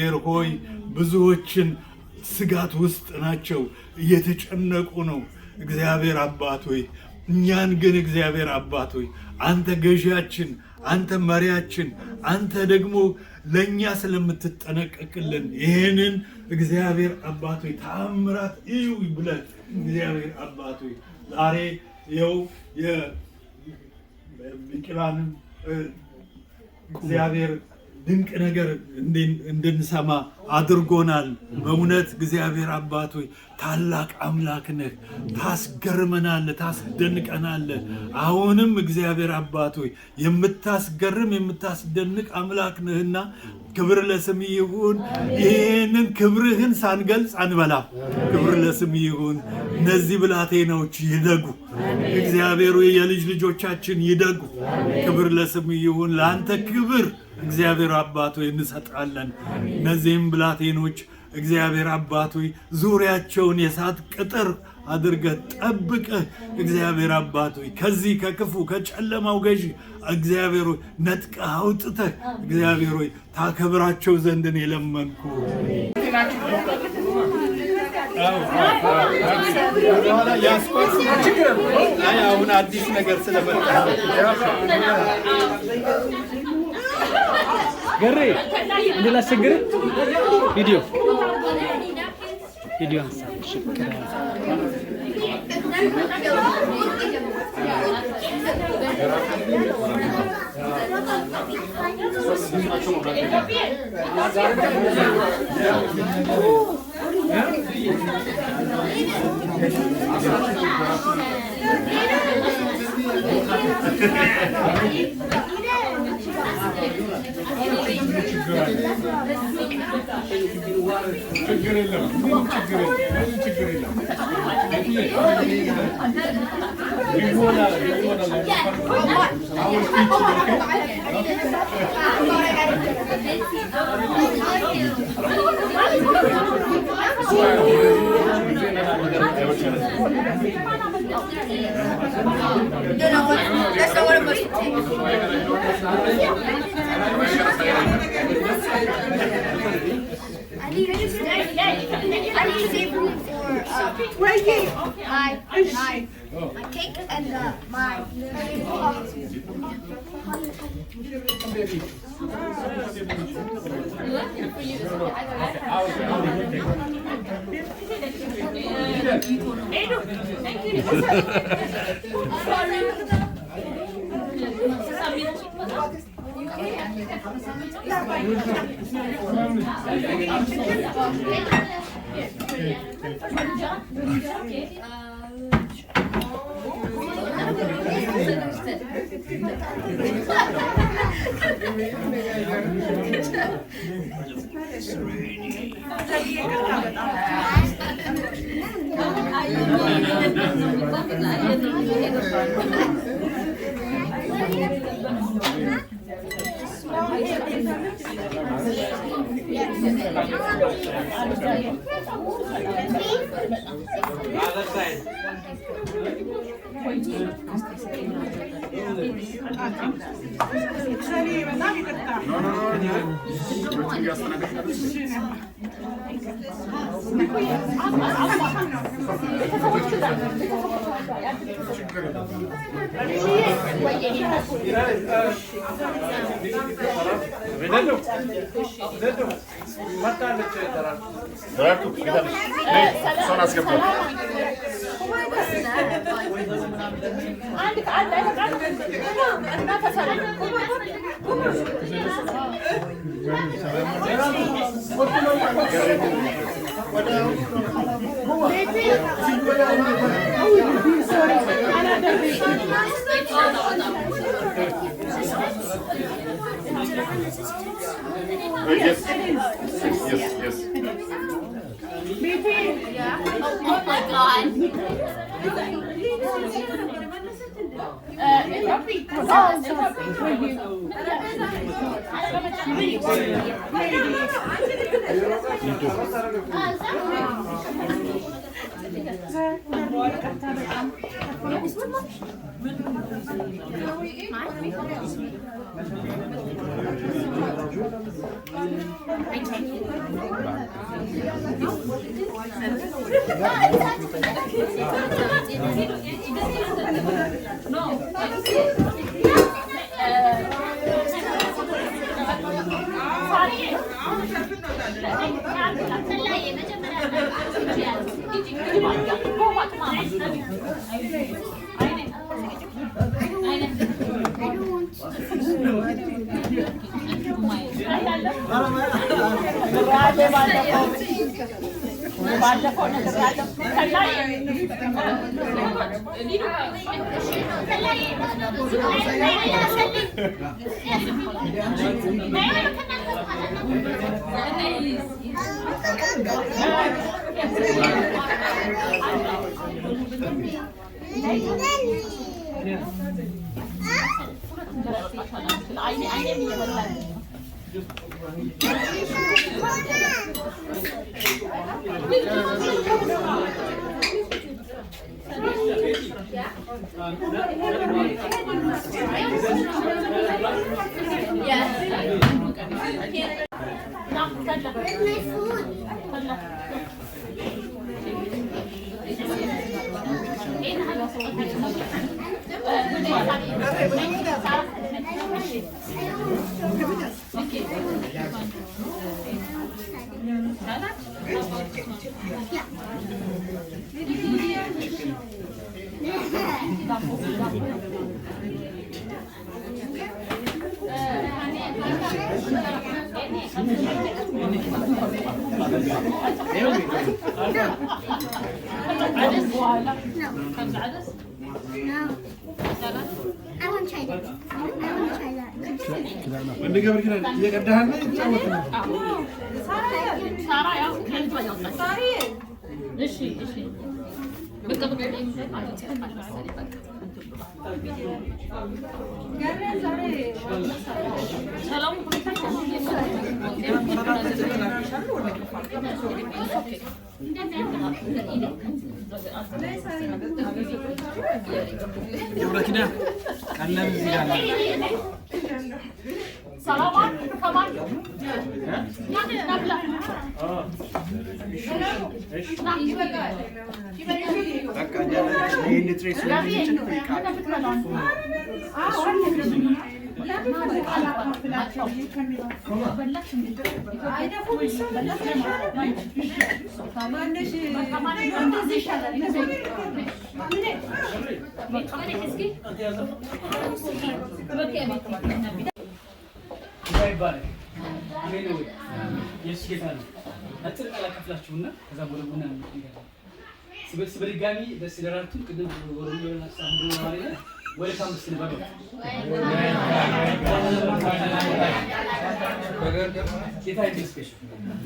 እግዚአብሔር ሆይ ብዙዎችን ስጋት ውስጥ ናቸው እየተጨነቁ ነው እግዚአብሔር አባት ሆይ እኛን ግን እግዚአብሔር አባት ሆይ አንተ ገዢያችን አንተ መሪያችን አንተ ደግሞ ለኛ ስለምትጠነቀቅልን ይሄንን እግዚአብሔር አባት ሆይ ተአምራት እዩ ብለህ እግዚአብሔር አባት ሆይ ዛሬ ይኸው የቢቅላንም እግዚአብሔር ድንቅ ነገር እንድንሰማ አድርጎናል በእውነት እግዚአብሔር አባት ሆይ ታላቅ አምላክ ነህ ታስገርመናለህ ታስደንቀናለህ አሁንም እግዚአብሔር አባት ሆይ የምታስገርም የምታስደንቅ አምላክ ነህና ክብር ለስምህ ይሁን ይሄንን ክብርህን ሳንገልጽ አንበላም ክብር ለስምህ ይሁን እነዚህ ብላቴናዎች ይደጉ እግዚአብሔር ሆይ የልጅ ልጆቻችን ይደጉ ክብር ለስምህ ይሁን ለአንተ ክብር እግዚአብሔር አባት ሆይ እንሰጣለን እነዚህም ብላቴኖች እግዚአብሔር አባት ሆይ ዙሪያቸውን የሳት ቅጥር አድርገህ ጠብቀህ እግዚአብሔር አባት ሆይ ከዚህ ከክፉ ከጨለማው ገዢ እግዚአብሔር ሆይ ነጥቀህ አውጥተህ እግዚአብሔር ሆይ ታከብራቸው ዘንድ ነው የለመንኩ አሁን አዲስ ነገር ስለመጣ ገሬ እንላስቸግር ቪዲዮ አንሳ ሽክራ That's not what I'm supposed to I need to save room for my cake and my Yes. Yeah. Oh my God.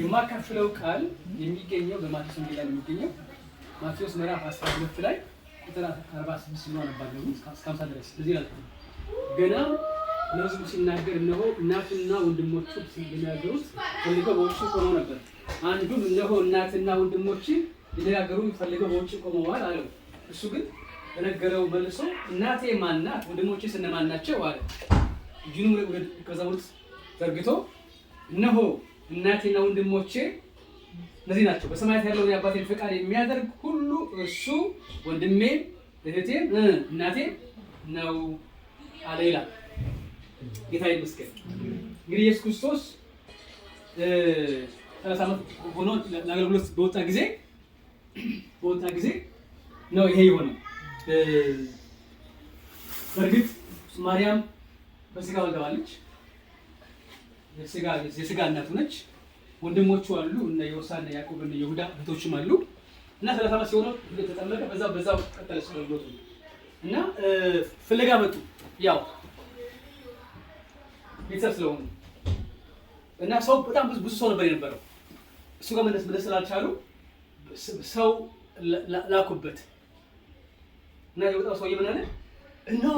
የማካፍለው ቃል የሚገኘው በማቴዎስ ወንጌል ላይ የሚገኘው ማቴዎስ ምዕራፍ 12 ላይ ቁጥር 46 ነው አነባለሁ እስከ 50 ድረስ ለዚህ ያልኩ ገና ለሕዝቡ ሲናገር እነሆ እናትና ወንድሞቹ ሲናገሩት ፈልገው በውጭ ቆመው ነበር። አንዱም እነሆ እናትና ወንድሞቹ ሊናገሩ ፈልገው በውጭ ቆመዋል አለው። እሱ ግን በነገረው መልሶ እናቴ ማን ናት? ወንድሞቼስ እነማን ናቸው? አለ። እጁንም ወደ ደቀ መዛሙርቱ ዘርግቶ እነሆ እናቴና ወንድሞቼ እነዚህ ናቸው። በሰማያት ያለውን የአባቴን ፈቃድ የሚያደርግ ሁሉ እሱ ወንድሜም እህቴም እናቴም ነው አለ ይላል። ጌታ ይመስገን። እንግዲህ ኢየሱስ ክርስቶስ 30 ዓመት ሆኖ ለአገልግሎት በወጣ ጊዜ ነው ይሄ የሆነው። በእርግጥ ማርያም በስጋ ወልዳለች። የስጋ እናቱ ነች። ወንድሞቹ አሉ እነ ዮሳ እና ያዕቆብ እና ይሁዳ እህቶችም አሉ እና 30 ዓመት ሲሆነው ተጠመቀ። በዛው ቀጠለ አገልግሎቱ እና ፍለጋ መጡ። ያው ቤተሰብ ስለሆኑ እና ሰው በጣም ብዙ ሰው ነበር የነበረው። እሱ ጋር መለስ ስላልቻሉ ሰው ላኩበት እና የወጣው ሰውዬ ምን አለ? እነሆ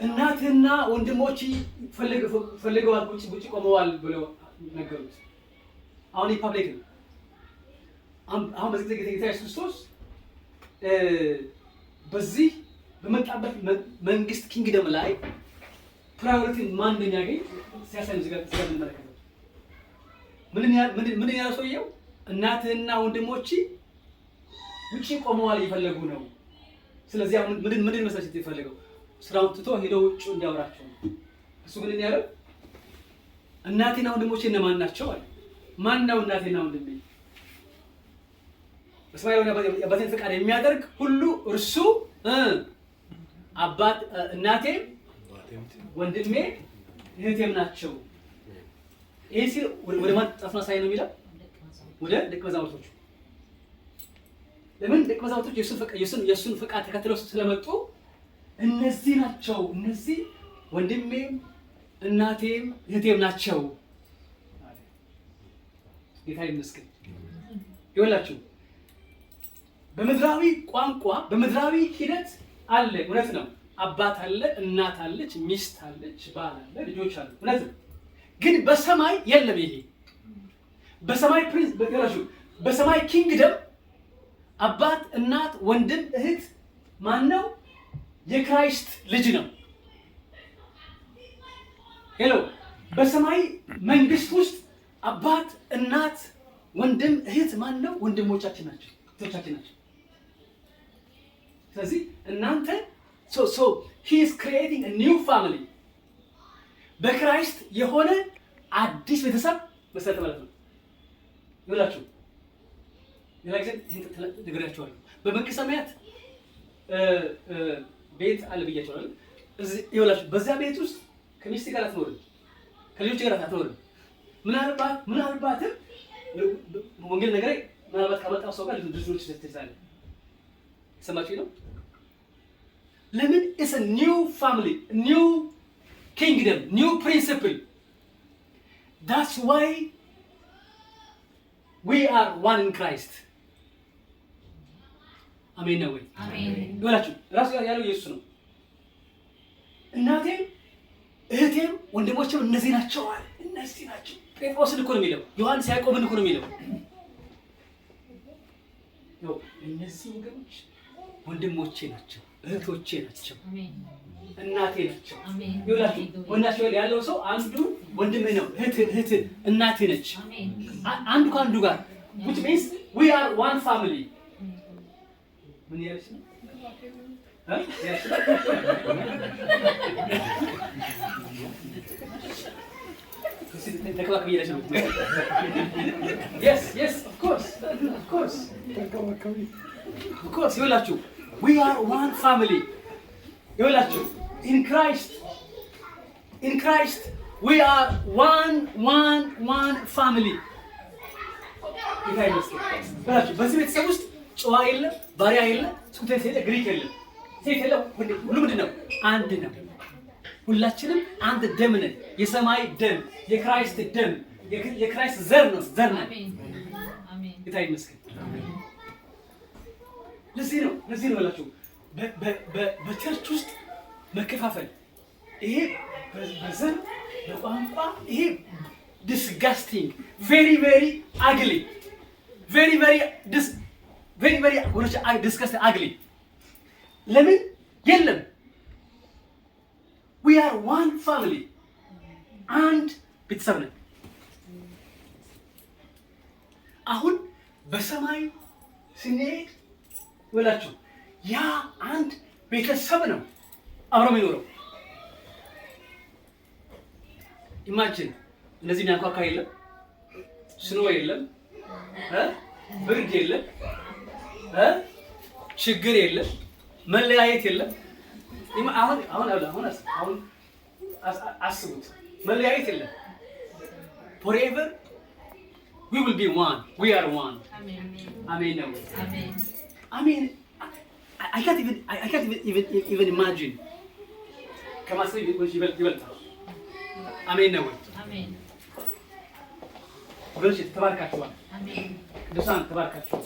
እናትና ወንድሞች ፈልገዋል ውጭ ቆመዋል ብለው ነገሩት። አሁን ፐብሊክ ነው። አሁን በዚህ ጊዜ ጌታ ኢየሱስ ክርስቶስ በዚህ በመጣበት መንግስት ኪንግደም ላይ ፕራዮሪቲ ማን እንደሚያገኝ ሲያሳይ እዚህ ጋር እንመለከታለን። ምን ያለው ሰውየው? እናትህና ወንድሞች ውጪ ቆመዋል እየፈለጉ ነው። ስለዚህ አሁን ምን መሰለሽ የተፈለገው? ስራውን ትቶ ሄዶ ውጪ እንዲያወራቸው ነው። እሱ ግን ያለው እናቴና ወንድሞቼ እነማን ናቸው አለ። ማን ነው እናቴና ወንድሜ? በሰማይ ያለው የአባቴን ፈቃድ የሚያደርግ ሁሉ እርሱ አባት እናቴ ወንድሜ እህቴም ናቸው። ይሄ ሲል ወደ ማን ጣፍና ሳይ ነው የሚለው? ወደ ደቀ መዛሙርቶቹ። ለምን ደቀ መዛሙርቶቹ የሱን ፈቃድ ተከትለው ስለመጡ እነዚህ ናቸው፣ እነዚህ ወንድሜም እናቴም እህቴም ናቸው። ጌታ ይመስገን። ይኸውላችሁ በምድራዊ ቋንቋ በምድራዊ ሂደት አለ፣ እውነት ነው። አባት አለ፣ እናት አለች፣ ሚስት አለች፣ ባል አለ፣ ልጆች አሉ፣ እውነት ነው። ግን በሰማይ የለም ይሄ። በሰማይ በሰማይ ኪንግደም አባት፣ እናት፣ ወንድም፣ እህት ማን ነው? የክራይስት ልጅ ነው። ሄሎ። በሰማይ መንግስት ውስጥ አባት፣ እናት፣ ወንድም፣ እህት ማን ነው? ወንድሞቻችን ናቸው፣ እህቶቻችን ናቸው። ስለዚህ እናንተ so he is creating a new family በክራይስት የሆነ አዲስ ቤተሰብ መሰረት ማለት ነው። ይላችሁ ነግራችኋለሁ። በመንግስተ ሰማያት ቤት አለ ብያችኋለሁ። እዚህ ይላችሁ በዛ ቤት ውስጥ ከሚስት ጋር አትኖርም፣ ከልጆች ጋር አትኖርም። ምናልባትም ወንጌል ነገር ምናልባት ከመጣው ሰው ጋር ልጆች ትይዛለ። ሰማችሁ ነው? ለምን? it's a new family, new kingdom, new principle. That's why we are one in Christ. አሜን ነው ወይ? አሜን። ይላችሁ ራሱ ያለው ኢየሱስ ነው። እናቴም እህቴም ወንድሞቼም እነዚህ ናቸው አለ። እነዚህ ናቸው። ጴጥሮስን እኮ ነው የሚለው፣ ዮሐንስ ያዕቆብን እኮ ነው የሚለው። እነዚህ ወገኖች ወንድሞቼ ናቸው፣ እህቶቼ ናቸው፣ እናቴ ናቸው። ይኸውላችሁ ወንዳችሁ ያለው ሰው አንዱ ወንድሜ ነው፣ እህት እናቴ ነች። አንዱ ከአንዱ ጋር which means we are one family። ምን ያለሽ ነው? Yes, of course. ይኸውላችሁ we are one family። ይኸውላችሁ in Christ we are one family። ይኸውላችሁ በዚህ ቤተሰብ ውስጥ ጨዋ የለም፣ ባሪያ የለም፣ ስኩቴት የለም፣ ግሪክ የለም፣ ሴት የለም፣ ሁሉ ምንድን ነው? አንድ ነው። ሁላችንም አንድ ደም ነን። የሰማይ ደም፣ የክራይስት ደም፣ የክራይስት ዘር ነው። አሜን። ጌታ ይመስገን። ለዚህ ነው እላችሁ በቸርች ውስጥ መከፋፈል፣ ይሄ በዘር በቋንቋ ይሄ disgusting, very ugly, very disgusting, ugly። ለምን የለም? we are one family፣ አንድ ቤተሰብ ነን። አሁን በሰማይ ስንሄድ ወላችሁ ያ አንድ ቤተሰብ ነው አብሮ የሚኖረው። ኢማጂን እነዚህ የሚያንኳኳ የለም፣ ስኖ የለም፣ ብርድ የለም፣ ችግር የለም፣ መለያየት የለም። አሁን አስቡት፣ መለያየት የለም። forever we will be one, we are one። አሜን ነው። አሜን። I can't even imagine። ከማሰብ ይበልጣል። አሜን ነው። አሜን። ወገኖች ተባርካችኋል። አሜን። ቅዱሳን ተባርካችኋል።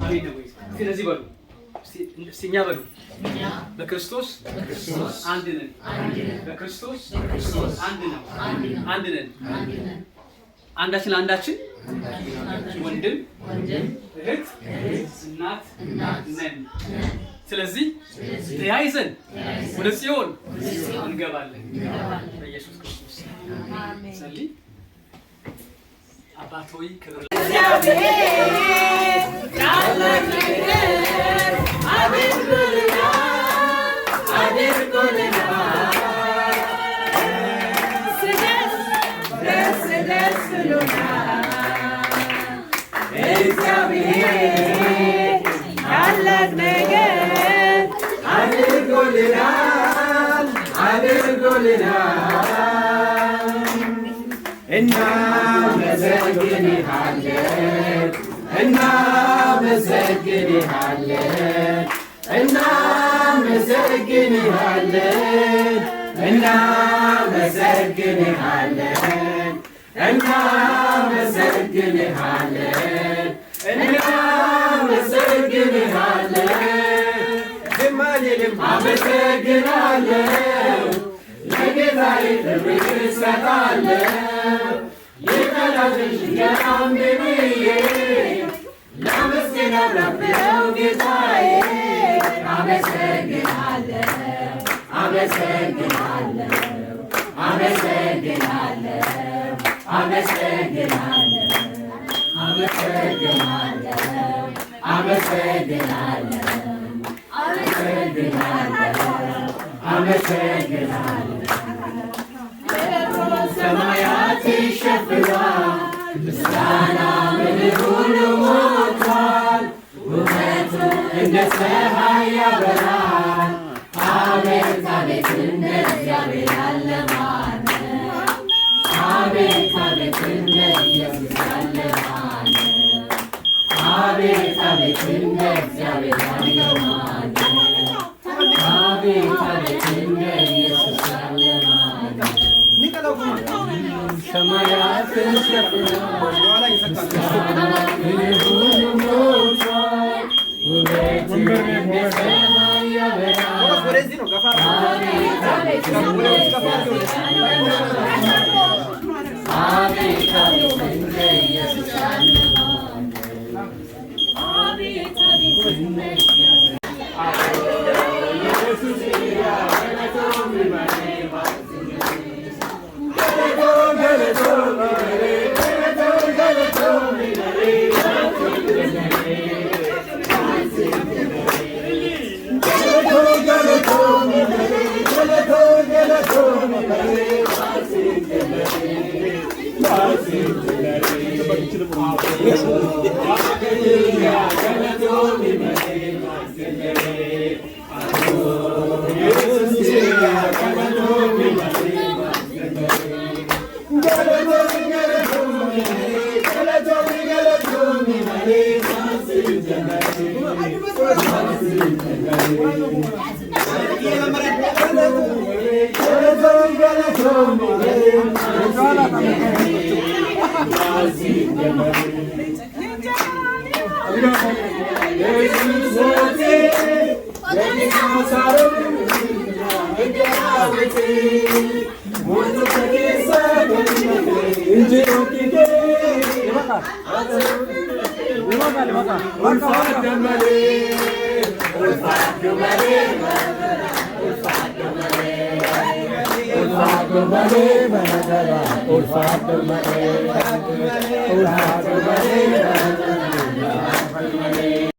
አሜን ነው። ስለዚህ በሉ እኛ በሉ በክርስቶስ አንድ ነን። በክርስቶስ አንድ ነው። አንድ ነን። አንዳችን ለአንዳችን ወንድም እህት እናት ነን። ስለዚህ ተያይዘን ወደ ጽዮን እንገባለን በኢየሱስ ክርስቶስ። አባት ሆይ ክብር Ulfa